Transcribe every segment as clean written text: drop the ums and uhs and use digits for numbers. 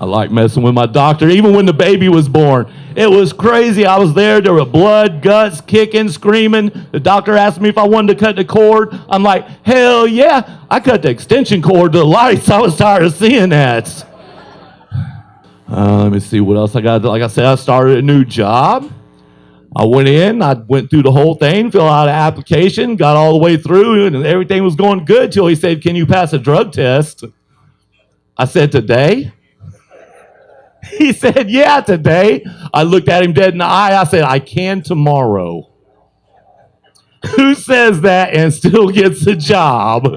I like messing with my doctor. Even when the baby was born, it was crazy. I was there. There were blood, guts, kicking, screaming. The doctor asked me if I wanted to cut the cord. I'm like, hell yeah. I cut the extension cord to the lights. I was tired of seeing that. Let me see what else I got. Like I said, I started a new job. I went in, I went through the whole thing, filled out an application, got all the way through, and everything was going good till he said, can you pass a drug test? I said, today? He said, yeah, today. I looked at him dead in the eye. I said, I can tomorrow. Who says that and still gets a job?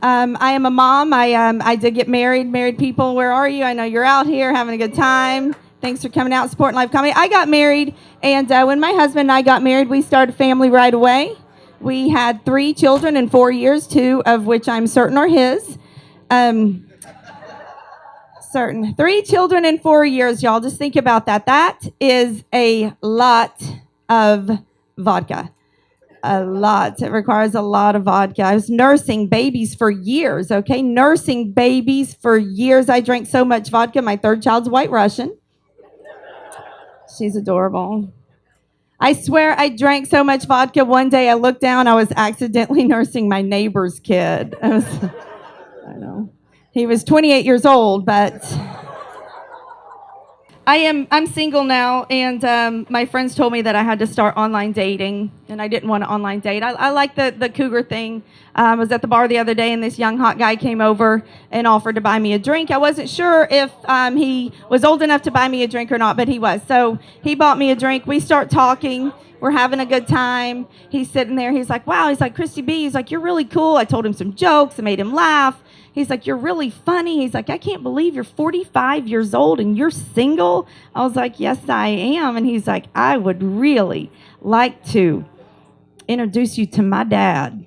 I am a mom. I did get married. Married people, where are you? I know you're out here having a good time. Thanks for coming out and supporting live comedy. I got married, and when my husband and I got married, we started a family right away. We had 3 children in 4 years, 2 of which I'm certain are his. Certain. 3 children in 4 years, y'all. Just think about that. That is a lot of vodka. A lot. It requires a lot of vodka. I was nursing babies for years, okay? Nursing babies for years. I drank so much vodka. My 3rd child's White Russian. She's adorable. I swear I drank so much vodka. One day I looked down. I was accidentally nursing my neighbor's kid. I know. He was 28 years old, but I'm single now, and my friends told me that I had to start online dating, and I didn't want to online date. I like the cougar thing. I was at the bar the other day, and this young hot guy came over and offered to buy me a drink. I wasn't sure if he was old enough to buy me a drink or not, but he was. So he bought me a drink. We start talking. We're having a good time. He's sitting there. He's like, wow. He's like, Christy B. He's like, you're really cool. I told him some jokes. I made him laugh. He's like, you're really funny. He's like, I can't believe you're 45 years old and you're single. I was like, yes, I am. And he's like, I would really like to introduce you to my dad.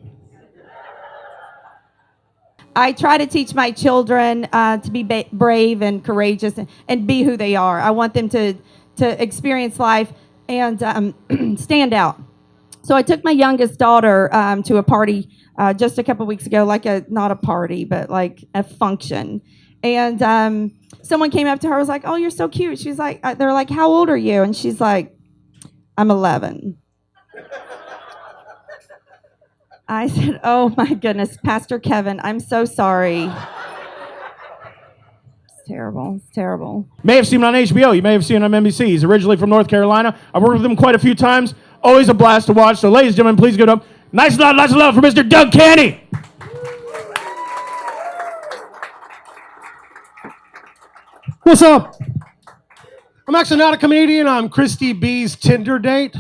I try to teach my children to be brave and courageous and be who they are. I want them to experience life and stand out. So I took my youngest daughter to a party just a couple weeks ago, not a party, but like a function. And someone came up to her, was like, oh, you're so cute. She's like, they're like, how old are you? And she's like, I'm 11. I said, oh my goodness, Pastor Kevin, I'm so sorry. It's terrible. It's terrible. You may have seen him on HBO. You may have seen him on NBC. He's originally from North Carolina. I've worked with him quite a few times. Always a blast to watch. So, ladies and gentlemen, please give it up. Nice lots of love for Mr. Doug Canny. What's up? I'm actually not a comedian. I'm Christy B's Tinder date.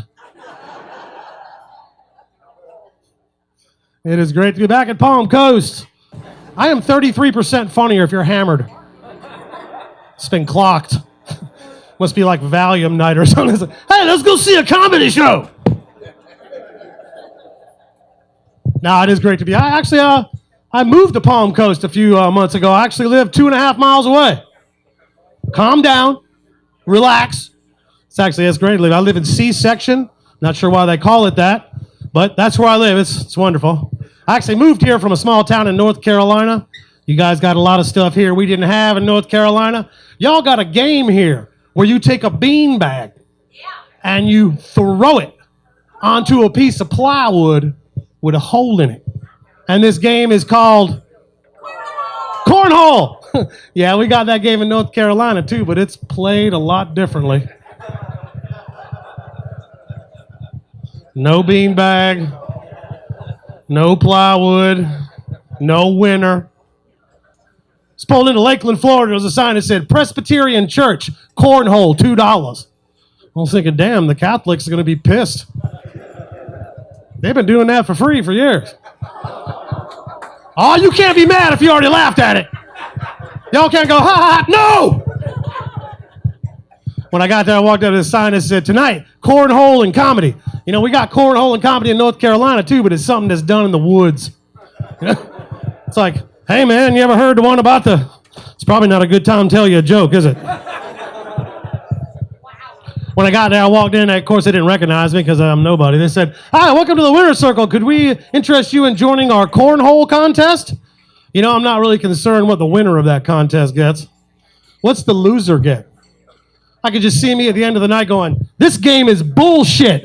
It is great to be back at Palm Coast. I am 33% funnier if you're hammered. It's been clocked. Must be like Valium night or something. It's like, hey, let's go see a comedy show. No, it is great to be. I moved to Palm Coast a few months ago. I actually live 2.5 miles away. Calm down. Relax. It's great to live. I live in C-section. Not sure why they call it that, but that's where I live. It's wonderful. I actually moved here from a small town in North Carolina. You guys got a lot of stuff here we didn't have in North Carolina. Y'all got a game here where you take a bean bag and you throw it onto a piece of plywood with a hole in it. And this game is called Cornhole. Yeah, we got that game in North Carolina too, but it's played a lot differently. No bean bag, no plywood, no winner. It's pulled into Lakeland, Florida. There was a sign that said, Presbyterian Church, Cornhole, $2. I was thinking, damn, the Catholics are going to be pissed. They've been doing that for free for years. Oh, you can't be mad if you already laughed at it. Y'all can't go, ha, ha, no! When I got there, I walked up to this sign that said, tonight, cornhole and comedy. You know, we got cornhole and comedy in North Carolina, too, but it's something that's done in the woods. You know? It's like, hey, man, you ever heard the one about the... It's probably not a good time to tell you a joke, is it? When I got there, I walked in, and of course, they didn't recognize me because I'm nobody. They said, hi, welcome to the Winner's Circle. Could we interest you in joining our cornhole contest? You know, I'm not really concerned what the winner of that contest gets. What's the loser get? I could just see me at the end of the night going, this game is bullshit.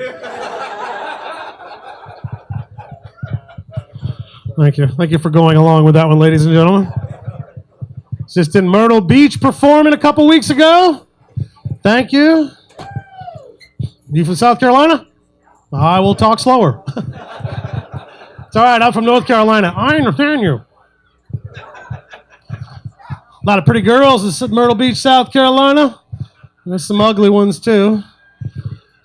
Thank you. Thank you for going along with that one, ladies and gentlemen. Just in Myrtle Beach performing a couple weeks ago. Thank you. You from South Carolina? I will talk slower. It's all right. I'm from North Carolina. I understand you. A lot of pretty girls in Myrtle Beach, South Carolina. There's some ugly ones, too.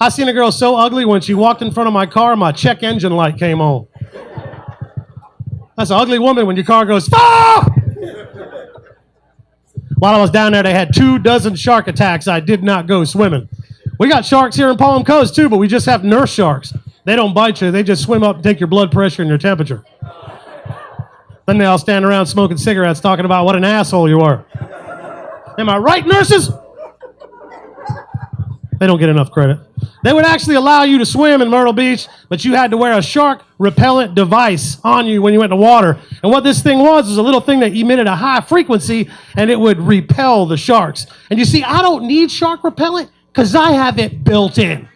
I seen a girl so ugly when she walked in front of my car, my check engine light came on. That's an ugly woman when your car goes, ah! While I was down there, they had 24 shark attacks. I did not go swimming. We got sharks here in Palm Coast, too, but we just have nurse sharks. They don't bite you. They just swim up and take your blood pressure and your temperature. Then they all stand around smoking cigarettes talking about what an asshole you are. Am I right, nurses? They don't get enough credit. They would actually allow you to swim in Myrtle Beach, but you had to wear a shark repellent device on you when you went in the water. And what this thing was a little thing that emitted a high frequency, and it would repel the sharks. And you see, I don't need shark repellent because I have it built in.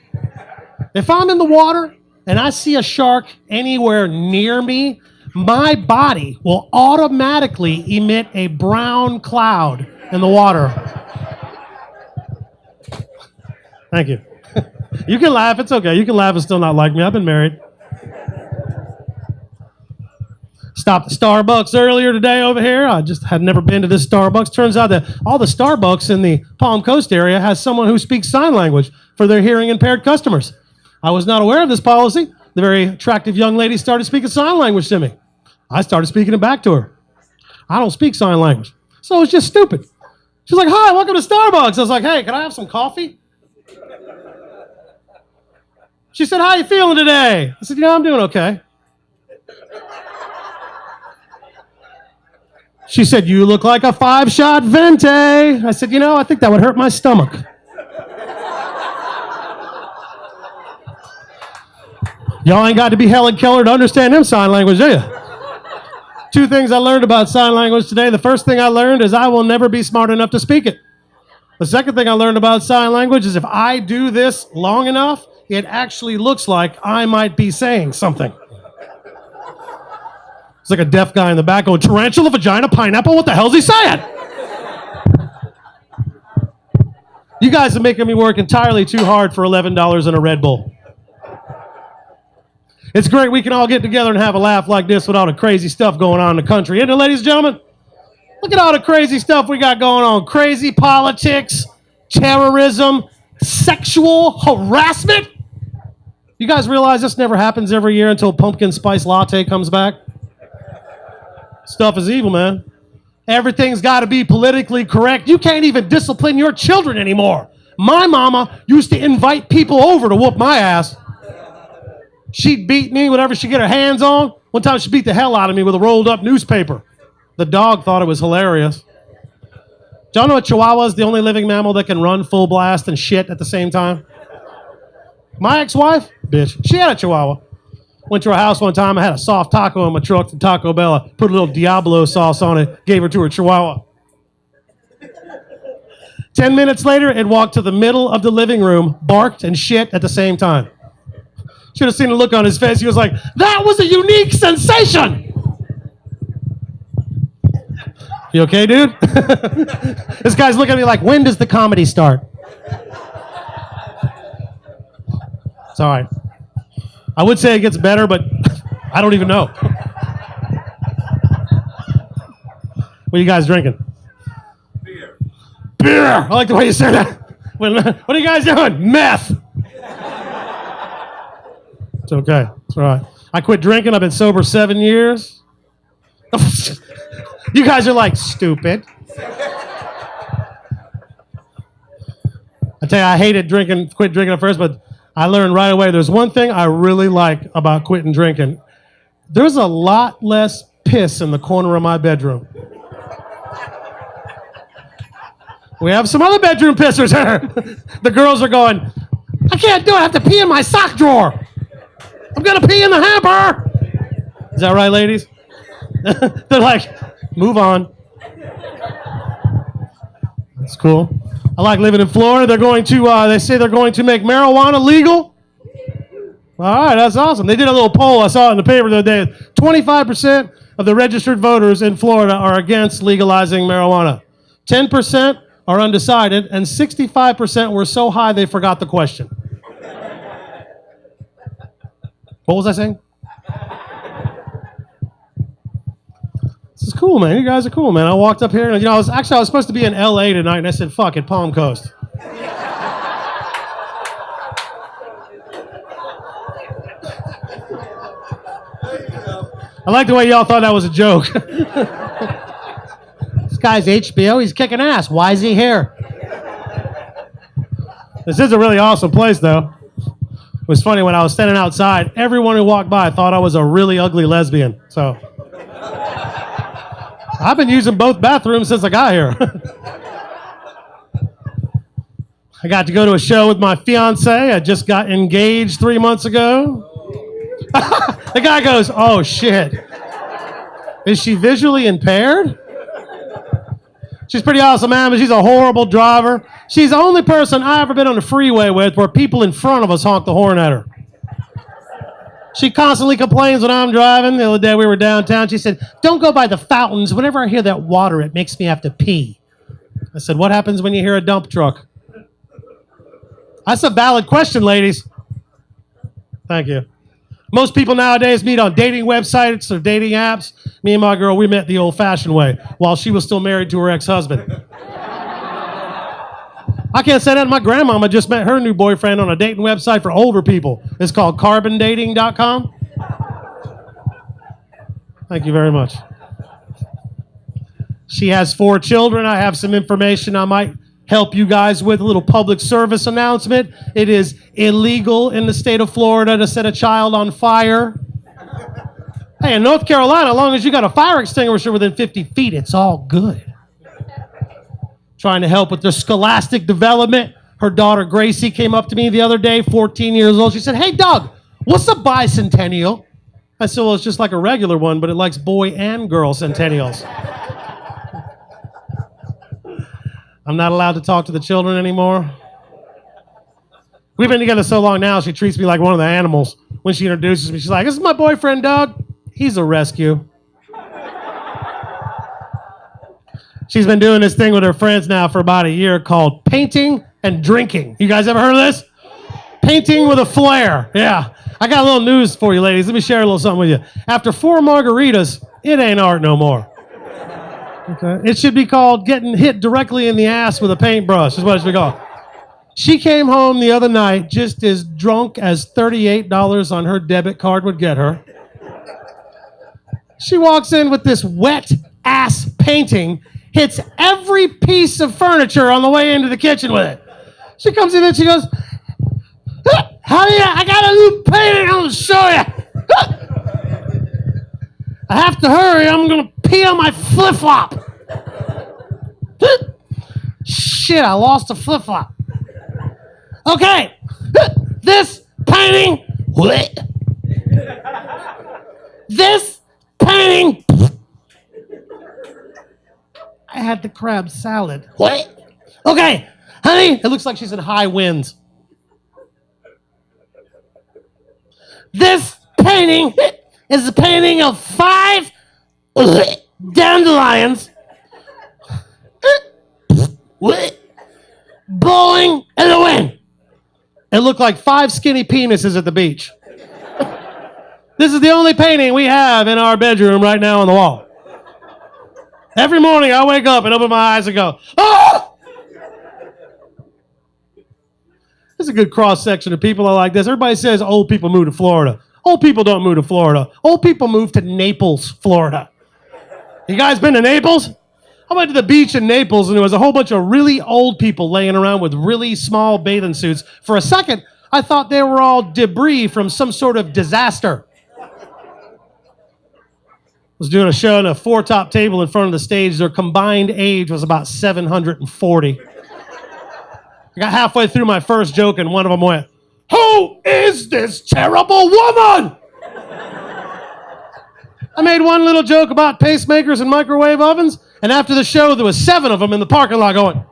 If I'm in the water and I see a shark anywhere near me, my body will automatically emit a brown cloud in the water. Thank you. You can laugh. It's okay. You can laugh and still not like me. I've been married. Stopped at Starbucks earlier today over here. I just had never been to this Starbucks. Turns out that all the Starbucks in the Palm Coast area has someone who speaks sign language for their hearing impaired customers. I was not aware of this policy. The very attractive young lady started speaking sign language to me. I started speaking it back to her. I don't speak sign language. So it was just stupid. She's like, hi, welcome to Starbucks. I was like, hey, can I have some coffee? She said, how you feeling today? I said, I'm doing okay. She said, you look like a 5-shot Venti. I said, I think that would hurt my stomach. Y'all ain't got to be Helen Keller to understand them sign language, do you? 2 things I learned about sign language today. The first thing I learned is I will never be smart enough to speak it. The second thing I learned about sign language is if I do this long enough, it actually looks like I might be saying something. It's like a deaf guy in the back going, tarantula, vagina, pineapple, what the hell's he saying? You guys are making me work entirely too hard for $11 and a Red Bull. It's great we can all get together and have a laugh like this with all the crazy stuff going on in the country. Isn't it, ladies and gentlemen? Look at all the crazy stuff we got going on. Crazy politics, terrorism, sexual harassment. You guys realize this never happens every year until pumpkin spice latte comes back? Stuff is evil, man. Everything's got to be politically correct. You can't even discipline your children anymore. My mama used to invite people over to whoop my ass. She'd beat me, whatever she get her hands on. One time she beat the hell out of me with a rolled up newspaper. The dog thought it was hilarious. Do y'all know a Chihuahua is the only living mammal that can run full blast and shit at the same time? My ex-wife, bitch, she had a Chihuahua. Went to her house one time. I had a soft taco in my truck from Taco Bell. I put a little Diablo sauce on it, gave her to her Chihuahua. 10 minutes later, it walked to the middle of the living room, barked and shit at the same time. Should have seen the look on his face. He was like, that was a unique sensation. You okay, dude? This guy's looking at me like, when does the comedy start? It's all right. I would say it gets better, but I don't even know. What are you guys drinking? Beer. I like the way you said that. What are you guys doing? Meth. It's okay. It's all right. I quit drinking. I've been sober 7 years. You guys are like, stupid. I tell you, I hated drinking, quit drinking at first, but I learned right away there's one thing I really like about quitting drinking. There's a lot less piss in the corner of my bedroom. We have some other bedroom pissers here. The girls are going, I can't do it. I have to pee in my sock drawer. I'm going to pee in the hamper. Is that right, ladies? They're like, move on. That's cool. I like living in Florida. They say they're going to make marijuana legal. All right, that's awesome. They did a little poll. I saw it in the paper the other day. 25% of the registered voters in Florida are against legalizing marijuana. 10% are undecided, and 65% were so high they forgot the question. What was I saying? This is cool, man. You guys are cool, man. I walked up here, and I was supposed to be in LA tonight, and I said, fuck it, Palm Coast. I like the way y'all thought that was a joke. This guy's HBO, he's kicking ass. Why is he here? This is a really awesome place, though. It was funny when I was standing outside, everyone who walked by thought I was a really ugly lesbian. So I've been using both bathrooms since I got here. I got to go to a show with my fiance. I just got engaged 3 months ago. The guy goes, oh shit. Is she visually impaired? She's pretty awesome, man, but she's a horrible driver. She's the only person I've ever been on the freeway with where people in front of us honk the horn at her. She constantly complains when I'm driving. The other day we were downtown. She said, don't go by the fountains. Whenever I hear that water, it makes me have to pee. I said, what happens when you hear a dump truck? That's a valid question, ladies. Thank you. Most people nowadays meet on dating websites or dating apps. Me and my girl, we met the old-fashioned way while she was still married to her ex-husband. I can't say that. My grandmama just met her new boyfriend on a dating website for older people. It's called carbondating.com. Thank you very much. She has 4 children. I have some information I might help you guys with. A little public service announcement. It is illegal in the state of Florida to set a child on fire. Hey, in North Carolina, as long as you got a fire extinguisher within 50 feet, it's all good. Trying to help with their scholastic development. Her daughter Gracie came up to me the other day, 14 years old. She said, hey, Doug, what's a bicentennial? I said, well, it's just like a regular one, but it likes boy and girl centennials. I'm not allowed to talk to the children anymore. We've been together so long now, she treats me like one of the animals. When she introduces me, she's like, this is my boyfriend, Doug. He's a rescue. She's been doing this thing with her friends now for about a year called painting and drinking. You guys ever heard of this? Painting with a flair. Yeah. I got a little news for you, ladies. Let me share a little something with you. After 4 margaritas, it ain't art no more. Okay. It should be called getting hit directly in the ass with a paintbrush is what it should be called. She came home the other night just as drunk as $38 on her debit card would get her. She walks in with this wet ass painting, hits every piece of furniture on the way into the kitchen with it. She comes in and she goes, honey, I got a new painting I'm going to show you. I have to hurry. I'm going to pee on my flip-flop. Shit, I lost a flip-flop. Okay, this painting, this painting, I had the crab salad. What? Okay, honey, it looks like she's in high winds. This painting is a painting of 5 dandelions blowing in the wind. It looked like 5 skinny penises at the beach. This is the only painting we have in our bedroom right now on the wall. Every morning I wake up and open my eyes and go, oh! There's a good cross-section of people like this. Everybody says old people move to Florida. Old people don't move to Florida. Old people move to Naples, Florida. You guys been to Naples? I went to the beach in Naples, and there was a whole bunch of really old people laying around with really small bathing suits. For a second, I thought they were all debris from some sort of disaster. I was doing a show on a 4-top table in front of the stage. Their combined age was about 740. I got halfway through my first joke, and one of them went, who is this terrible woman? I made one little joke about pacemakers and microwave ovens, and after the show, there was 7 of them in the parking lot going,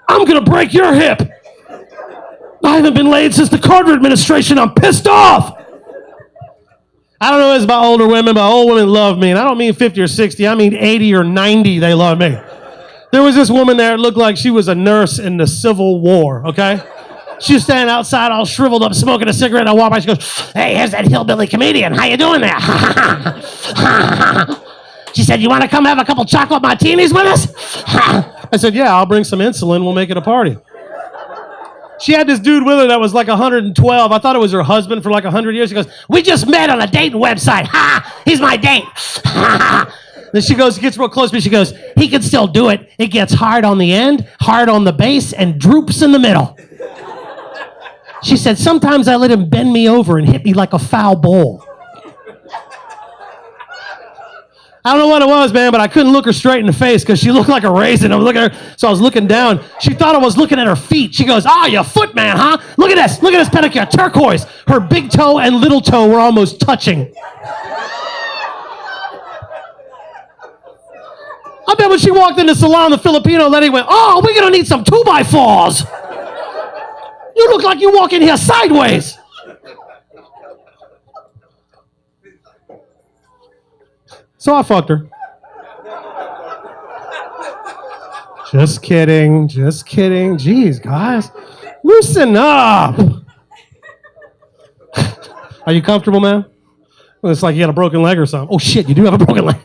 I'm going to break your hip. I haven't been laid since the Carter administration. I'm pissed off. I don't know what it's about older women, but old women love me. And I don't mean 50 or 60. I mean 80 or 90, they love me. There was this woman there that looked like she was a nurse in the Civil War, okay? She was standing outside all shriveled up, smoking a cigarette. And I walked by, she goes, hey, here's that hillbilly comedian. How you doing there? She said, you want to come have a couple chocolate martinis with us? I said, yeah, I'll bring some insulin. We'll make it a party. She had this dude with her that was like 112. I thought it was her husband for like 100 years. She goes, we just met on a dating website. Ha! He's my date. Then she goes, gets real close to me. She goes, he can still do it. It gets hard on the end, hard on the base, and droops in the middle. She said, sometimes I let him bend me over and hit me like a foul ball. I don't know what it was, man, but I couldn't look her straight in the face because she looked like a raisin. I was looking at her, so I was looking down. She thought I was looking at her feet. She goes, oh, your foot, man, huh? Look at this. Look at this pedicure. Turquoise. Her big toe and little toe were almost touching. I bet when she walked in the salon, the Filipino lady went, oh, we're going to need some 2x4s. You look like you walk in here sideways. So I fucked her. Just kidding. Just kidding. Jeez, guys. Loosen up. Are you comfortable, man? Well, it's like you got a broken leg or something. Oh, shit, you do have a broken leg.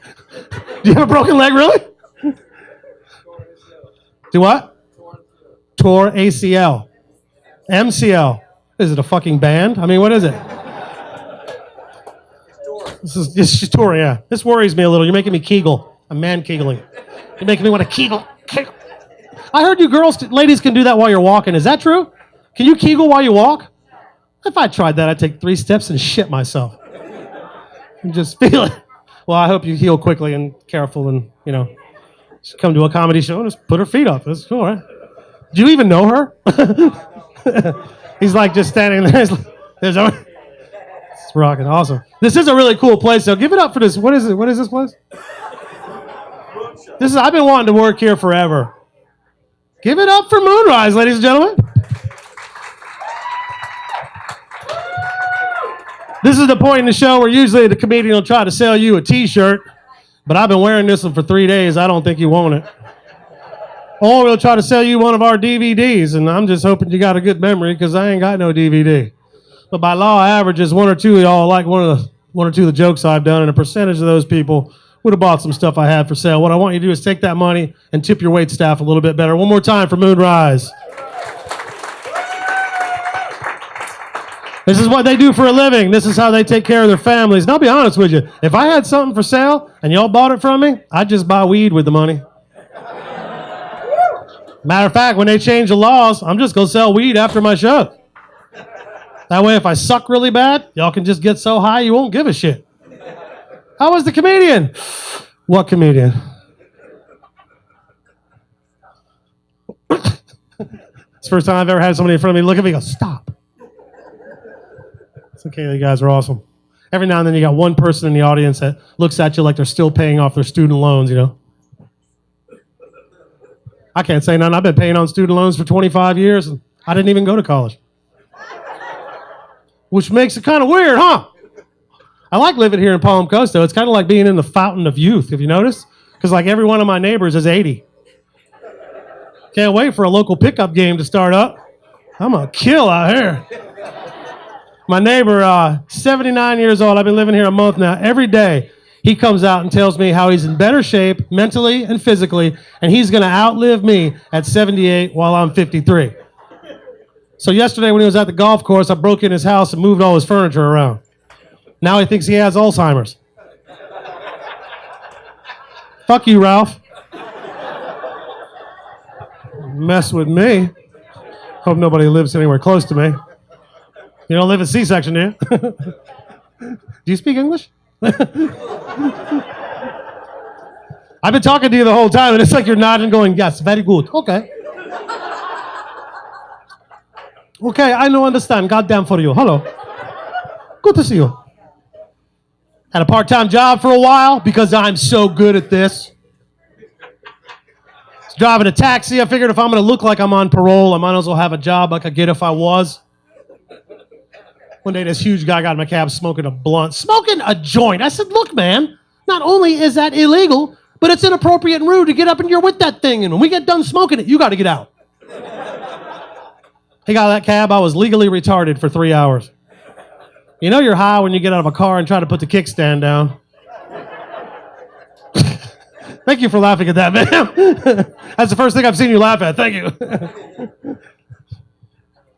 Do you have a broken leg, really? Do what? Tore ACL. MCL. Is it a fucking band? I mean, what is it? It's just tore, yeah. This worries me a little. You're making me kegel. I'm man kegeling. You're making me want to kegel. I heard you ladies can do that while you're walking. Is that true? Can you kegel while you walk? If I tried that, I'd take 3 steps and shit myself. And just feel it. Well, I hope you heal quickly and careful and, just come to a comedy show and just put her feet up. That's cool, right? Do you even know her? He's like just standing there. It's rocking. Awesome. This is a really cool place, so give it up for this. What is it? What is this place? I've been wanting to work here forever. Give it up for Moonrise, ladies and gentlemen. This is the point in the show where usually the comedian will try to sell you a t-shirt, but I've been wearing this one for 3 days. I don't think you want it. Or we'll try to sell you one of our DVDs, and I'm just hoping you got a good memory because I ain't got no DVD. But by law averages, 1 or 2 of y'all like one or two of the jokes I've done, and a percentage of those people would have bought some stuff I had for sale. What I want you to do is take that money and tip your wait staff a little bit better. One more time for Moonrise. This is what they do for a living. This is how they take care of their families. And I'll be honest with you. If I had something for sale and y'all bought it from me, I'd just buy weed with the money. Matter of fact, when they change the laws, I'm just going to sell weed after my show. That way, if I suck really bad, y'all can just get so high you won't give a shit. How was the comedian? What comedian? It's the first time I've ever had somebody in front of me look at me and go, stop. It's okay, you guys are awesome. Every now and then you got one person in the audience that looks at you like they're still paying off their student loans, I can't say nothing. I've been paying on student loans for 25 years, and I didn't even go to college. Which makes it kind of weird, huh? I like living here in Palm Coast, though. It's kind of like being in the fountain of youth, have you noticed? Because like every one of my neighbors is 80. Can't wait for a local pickup game to start up. I'm going to kill out here. My neighbor, 79 years old. I've been living here a month now. Every day, he comes out and tells me how he's in better shape mentally and physically, and he's going to outlive me at 78 while I'm 53. So yesterday when he was at the golf course, I broke in his house and moved all his furniture around. Now he thinks he has Alzheimer's. Fuck you, Ralph. Mess with me. Hope nobody lives anywhere close to me. You don't live at C-section, do you? Do you speak English? I've been talking to you the whole time, and it's like you're nodding going, yes, very good. Okay. Okay, I know, understand. Goddamn for you. Hello. Good to see you. Had a part-time job for a while because I'm so good at this. Driving a taxi, I figured if I'm going to look like I'm on parole, I might as well have a job I could get if I was. One day, this huge guy got in my cab smoking a blunt, smoking a joint. I said, look, man, not only is that illegal, but it's inappropriate and rude to get up and you're with that thing. And when we get done smoking it, you got to get out. He got out of that cab. I was legally retarded for 3 hours. You know you're high when you get out of a car and try to put the kickstand down. Thank you for laughing at that, man. That's the first thing I've seen you laugh at. Thank you.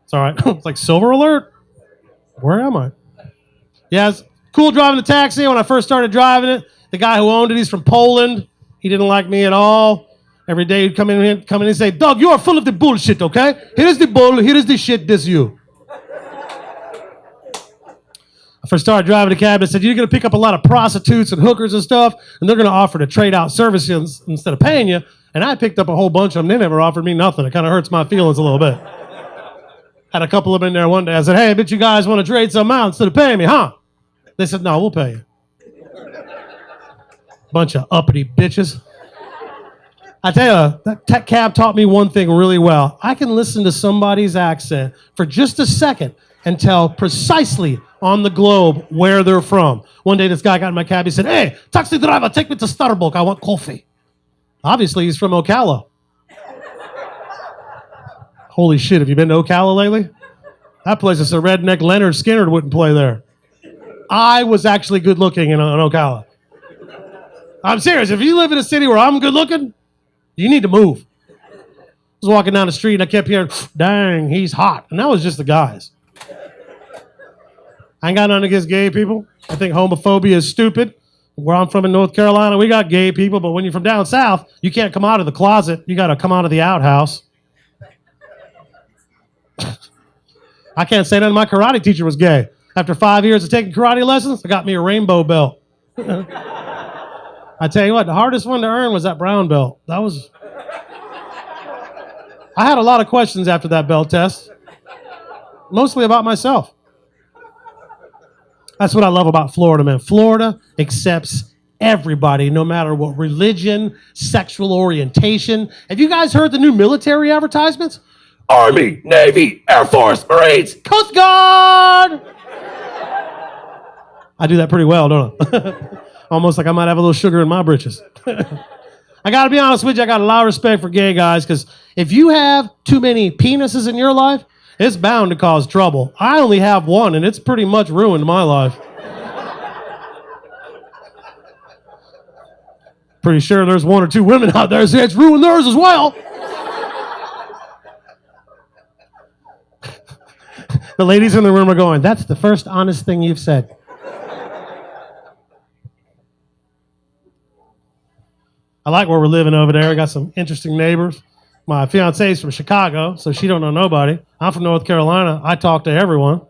It's all right. It's like silver alert. Where am I? Yeah, it's cool driving the taxi. When I first started driving it, the guy who owned it, he's from Poland. He didn't like me at all. Every day he'd come in and say, Doug, you are full of the bullshit, okay? Here is the bull, here is the shit, this you. I first started driving the cab, I said, you're going to pick up a lot of prostitutes and hookers and stuff, and they're going to offer to trade out services instead of paying you. And I picked up a whole bunch of them. They never offered me nothing. It kind of hurts my feelings a little bit. Had a couple of them in there one day. I said, hey, I bet you guys want to trade some out instead of paying me, huh? They said, no, we'll pay you. Bunch of uppity bitches. I tell you, that cab taught me one thing really well. I can listen to somebody's accent for just a second and tell precisely on the globe where they're from. One day this guy got in my cab. He said, hey, taxi driver, take me to Starbucks. I want coffee. Obviously, he's from Ocala. Holy shit, have you been to Ocala lately? That place is a redneck. Leonard Skinner wouldn't play there. I was actually good looking in Ocala. I'm serious. If you live in a city where I'm good looking, you need to move. I was walking down the street and I kept hearing, dang, he's hot. And that was just the guys. I ain't got nothing against gay people. I think homophobia is stupid. Where I'm from in North Carolina, we got gay people, but when you're from down south, you can't come out of the closet. You got to come out of the outhouse. I can't say that my karate teacher was gay. After 5 years of taking karate lessons, I got me a rainbow belt. I tell you what, the hardest one to earn was that brown belt. I had a lot of questions after that belt test, mostly about myself. That's what I love about Florida, man. Florida accepts everybody, no matter what religion, sexual orientation. Have you guys heard the new military advertisements? Army, Navy, Air Force, Marines, Coast Guard. I do that pretty well, don't I? Almost like I might have a little sugar in my britches. I got to be honest with you, I got a lot of respect for gay guys, because if you have too many penises in your life, it's bound to cause trouble. I only have one, and it's pretty much ruined my life. Pretty sure there's one or two women out there that say it's ruined theirs as well. The ladies in the room are going, that's the first honest thing you've said. I like where we're living over there. I got some interesting neighbors. My fiance's from Chicago, so she don't know nobody. I'm from North Carolina. I talk to everyone.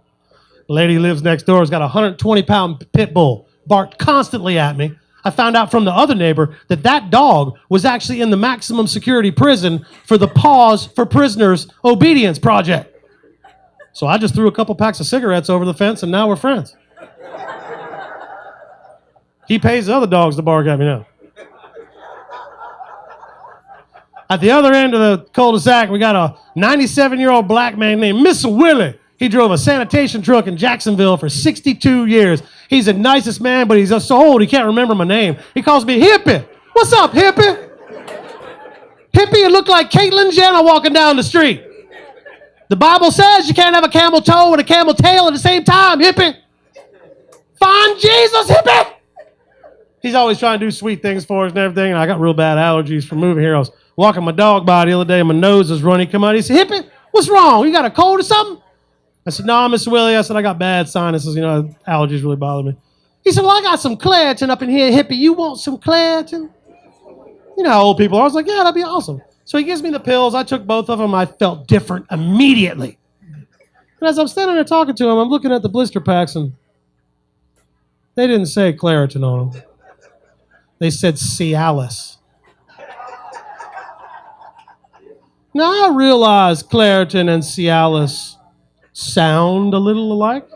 The lady who lives next door has got a 120-pound pit bull, barked constantly at me. I found out from the other neighbor that that dog was actually in the maximum security prison for the Pause for Prisoners Obedience Project. So I just threw a couple packs of cigarettes over the fence, and now we're friends. He pays the other dogs to bark at me now. At the other end of the cul-de-sac, we got a 97-year-old black man named Mr. Willie. He drove a sanitation truck in Jacksonville for 62 years. He's the nicest man, but he's so old he can't remember my name. He calls me Hippie. What's up, Hippie? Hippie, it looked like Caitlyn Jenner walking down the street. The Bible says you can't have a camel toe and a camel tail at the same time, Hippie. Find Jesus, Hippie. He's always trying to do sweet things for us and everything, and I got real bad allergies from moving here. I was walking my dog by the other day, and my nose was running. Come out, he said, Hippie, what's wrong? You got a cold or something? I said, no, Mr. Willie. I said, I got bad sinuses. You know, allergies really bother me. He said, well, I got some Claritin up in here, Hippie. You want some Claritin? You know how old people are. I was like, yeah, that'd be awesome. So he gives me the pills. I took both of them. I felt different immediately. And as I'm standing there talking to him, I'm looking at the blister packs, and they didn't say Claritin on them. They said Cialis. Now, I realize Claritin and Cialis sound a little alike.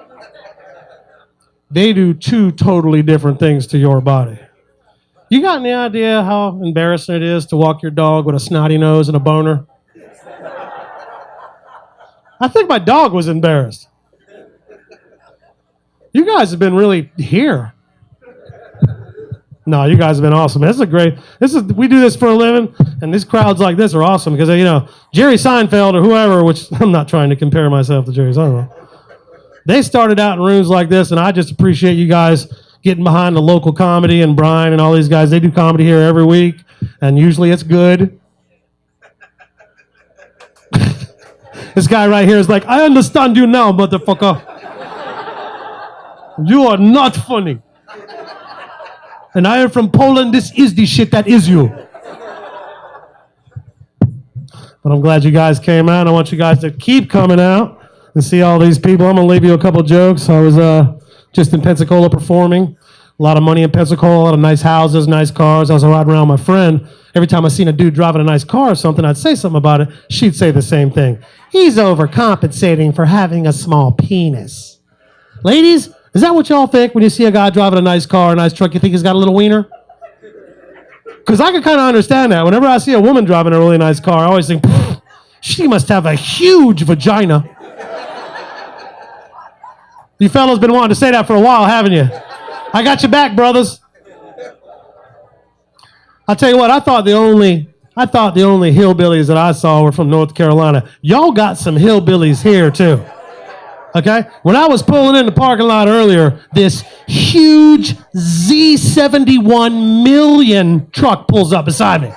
They do two totally different things to your body. You got any idea how embarrassing it is to walk your dog with a snotty nose and a boner? I think my dog was embarrassed. You guys have been really here. No, you guys have been awesome. We do this for a living, and these crowds like this are awesome because, Jerry Seinfeld or whoever, which I'm not trying to compare myself to Jerry Seinfeld, they started out in rooms like this, and I just appreciate you guys getting behind the local comedy, and Brian and all these guys. They do comedy here every week, and usually it's good. This guy right here is like, I understand you now, motherfucker. You are not funny. And I am from Poland. This is the shit that is you. But I'm glad you guys came out. I want you guys to keep coming out and see all these people. I'm going to leave you a couple jokes. I was just in Pensacola performing. A lot of money in Pensacola, a lot of nice houses, nice cars. I was riding around with my friend. Every time I seen a dude driving a nice car or something, I'd say something about it. She'd say the same thing. He's overcompensating for having a small penis. Ladies, is that what y'all think when you see a guy driving a nice car, a nice truck, you think he's got a little wiener? Because I can kind of understand that. Whenever I see a woman driving a really nice car, I always think, she must have a huge vagina. You fellas been wanting to say that for a while, haven't you? I got your back, brothers. I'll tell you what, I thought the only hillbillies that I saw were from North Carolina. Y'all got some hillbillies here, too. Okay? When I was pulling in the parking lot earlier, this huge Z71 million truck pulls up beside me.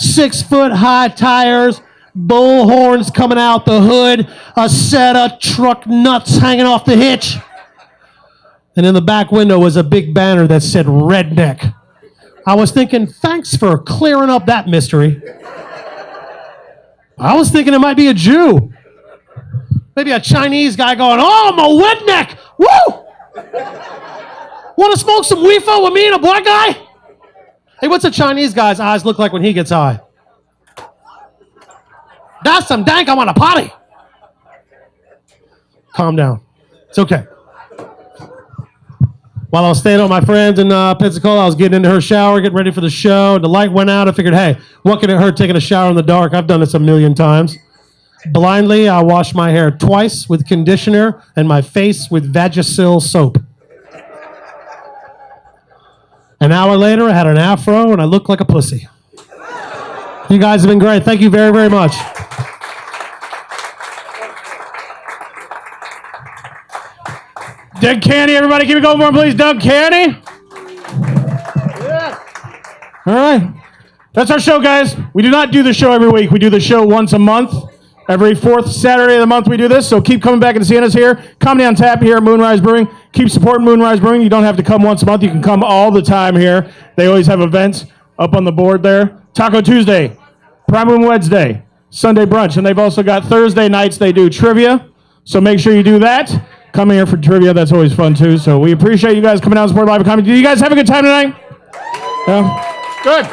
6-foot high tires, bull horns coming out the hood, a set of truck nuts hanging off the hitch. And in the back window was a big banner that said redneck. I was thinking, thanks for clearing up that mystery. I was thinking it might be a Jew. Maybe a Chinese guy going, oh, I'm a redneck. Woo! Want to smoke some weefo with me and a black guy? Hey, what's a Chinese guy's eyes look like when he gets high? That's some dank, I want a potty. Calm down. It's okay. While I was staying with my friends in Pensacola, I was getting into her shower, getting ready for the show. And the light went out. I figured, hey, what can it hurt taking a shower in the dark? I've done this a million times. Blindly, I washed my hair twice with conditioner and my face with Vagisil soap. An hour later, I had an afro and I looked like a pussy. You guys have been great. Thank you very, very much. Doug Canny, everybody keep it going for him, please. Doug Canny. Yeah. All right. That's our show, guys. We do not do the show every week. We do the show once a month. Every fourth Saturday of the month we do this, so keep coming back and seeing us here. Comedy on Tap here at Moonrise Brewing. Keep supporting Moonrise Brewing. You don't have to come once a month. You can come all the time here. They always have events up on the board there. Taco Tuesday, Prime Room Wednesday, Sunday brunch, and they've also got Thursday nights they do trivia, so make sure you do that. Come here for trivia. That's always fun, too. So we appreciate you guys coming out and support live comedy. Do you guys have a good time tonight? Yeah? Good.